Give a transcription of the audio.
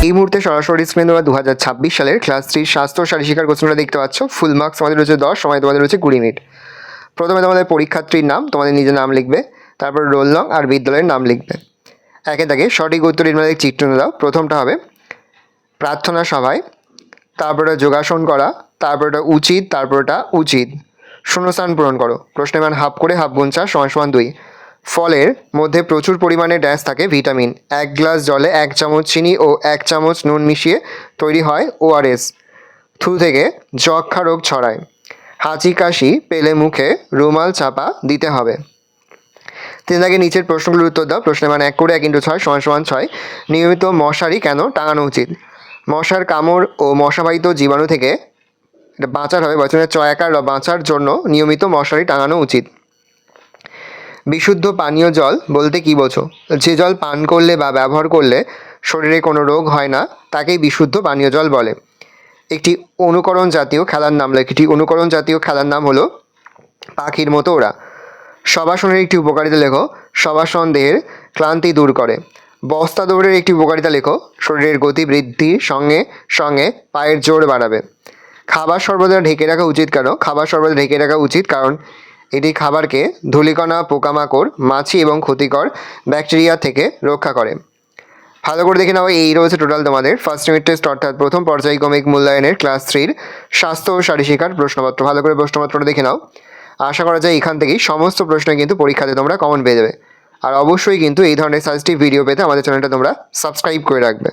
এই মুহূর্তে সরাসরি স্ক্রিনে তোমরা 2026 সালের ক্লাস 3 স্বাস্থ্য ও শারীরশিক্ষার কোশ্চেনটা দেখতে পাচ্ছ। ফুল মার্কস আমাদের রয়েছে 10, সময় তোমাদের রয়েছে 20 মিনিট। প্রথমে তোমাদের পরীক্ষার্থীর নাম, তোমাদের নিজের নাম লিখবে, তারপর রোল নং আর বিদ্যালয়ের নাম লিখবে। একে তাকে সঠিক উত্তর নির্ণয়ের চিত্র দাও। প্রথমটা হবে প্রার্থনা সভায়, তারপরে যোগাসন করা, তারপরটা উচিত, তারপরটা উচিত। শূন্যস্থান পূরণ করো। প্রশ্নের মান হাফ করে হাফ গুণ 4 = 2। ফলের মধ্যে প্রচুর পরিমাণে ড্যাশ থাকে ভিটামিন। 1 গ্লাস জলে 1 চামচ চিনি ও 1 চামচ নুন মিশিয়ে তৈরি হয় ORS। থুতু থেকে যক্ষা রোগ ছড়ায়। হাঁচি কাশি পেলে মুখে রুমাল চাপা দিতে হবে। তিন দাগে নিচের প্রশ্নগুলোর উত্তর দাও। প্রশ্নের মান 1 করে 1 × 6 = 6। নিয়মিত মশারি কেন টাঙানো উচিত? মশার কামড় ও মশাবাহিত জীবাণু থেকে এটা বাঁচার হবে, বচনের চয়াকার বা বাঁচার জন্য নিয়মিত মশারি টাঙানো উচিত। বিশুদ্ধ পানীয় জল বলতে কী বোঝো? যে জল পান করলে বা ব্যবহার করলে শরীরে কোনো রোগ হয় না তাকেই বিশুদ্ধ পানীয় জল বলে। একটি অনুকরণ জাতীয় খেলার নাম লেখো। একটি অনুকরণ জাতীয় খেলার নাম হলো পাখির মতো ওড়া। শবাসনের একটি উপকারিতা লেখো। শবাসন দেহের ক্লান্তি দূর করে। বস্তা দৌড়ের একটি উপকারিতা লেখো। শরীরের গতি বৃদ্ধির সঙ্গে সঙ্গে পায়ের জোর বাড়াবে। খাবার সর্বদা ঢেকে রাখা উচিত কেন? খাবার সর্বদা ঢেকে রাখা উচিত কারণ এটি খাবারকে ধূলিকণা, পোকামাকড়, মাছি এবং ক্ষতিকর ব্যাকটেরিয়া থেকে রক্ষা করে। ভালো করে দেখে নাও, এই রয়েছে টোটাল তোমাদের ফার্স্ট ইউনিট টেস্ট অর্থাৎ প্রথম পর্যায়ক্রমিক মূল্যায়নের ক্লাস 3 স্বাস্থ্য ও শারীরশিক্ষার প্রশ্নপত্র। ভালো করে প্রশ্নপত্রটা দেখে নাও। আশা করা যায় এখান থেকেই সমস্ত প্রশ্ন কিন্তু পরীক্ষাতে তোমরা কমন পেয়ে যাবে। আর অবশ্যই কিন্তু এই ধরনের সাজেস্টিভ ভিডিও পেতে আমাদের চ্যানেলটা তোমরা সাবস্ক্রাইব করে রাখবে।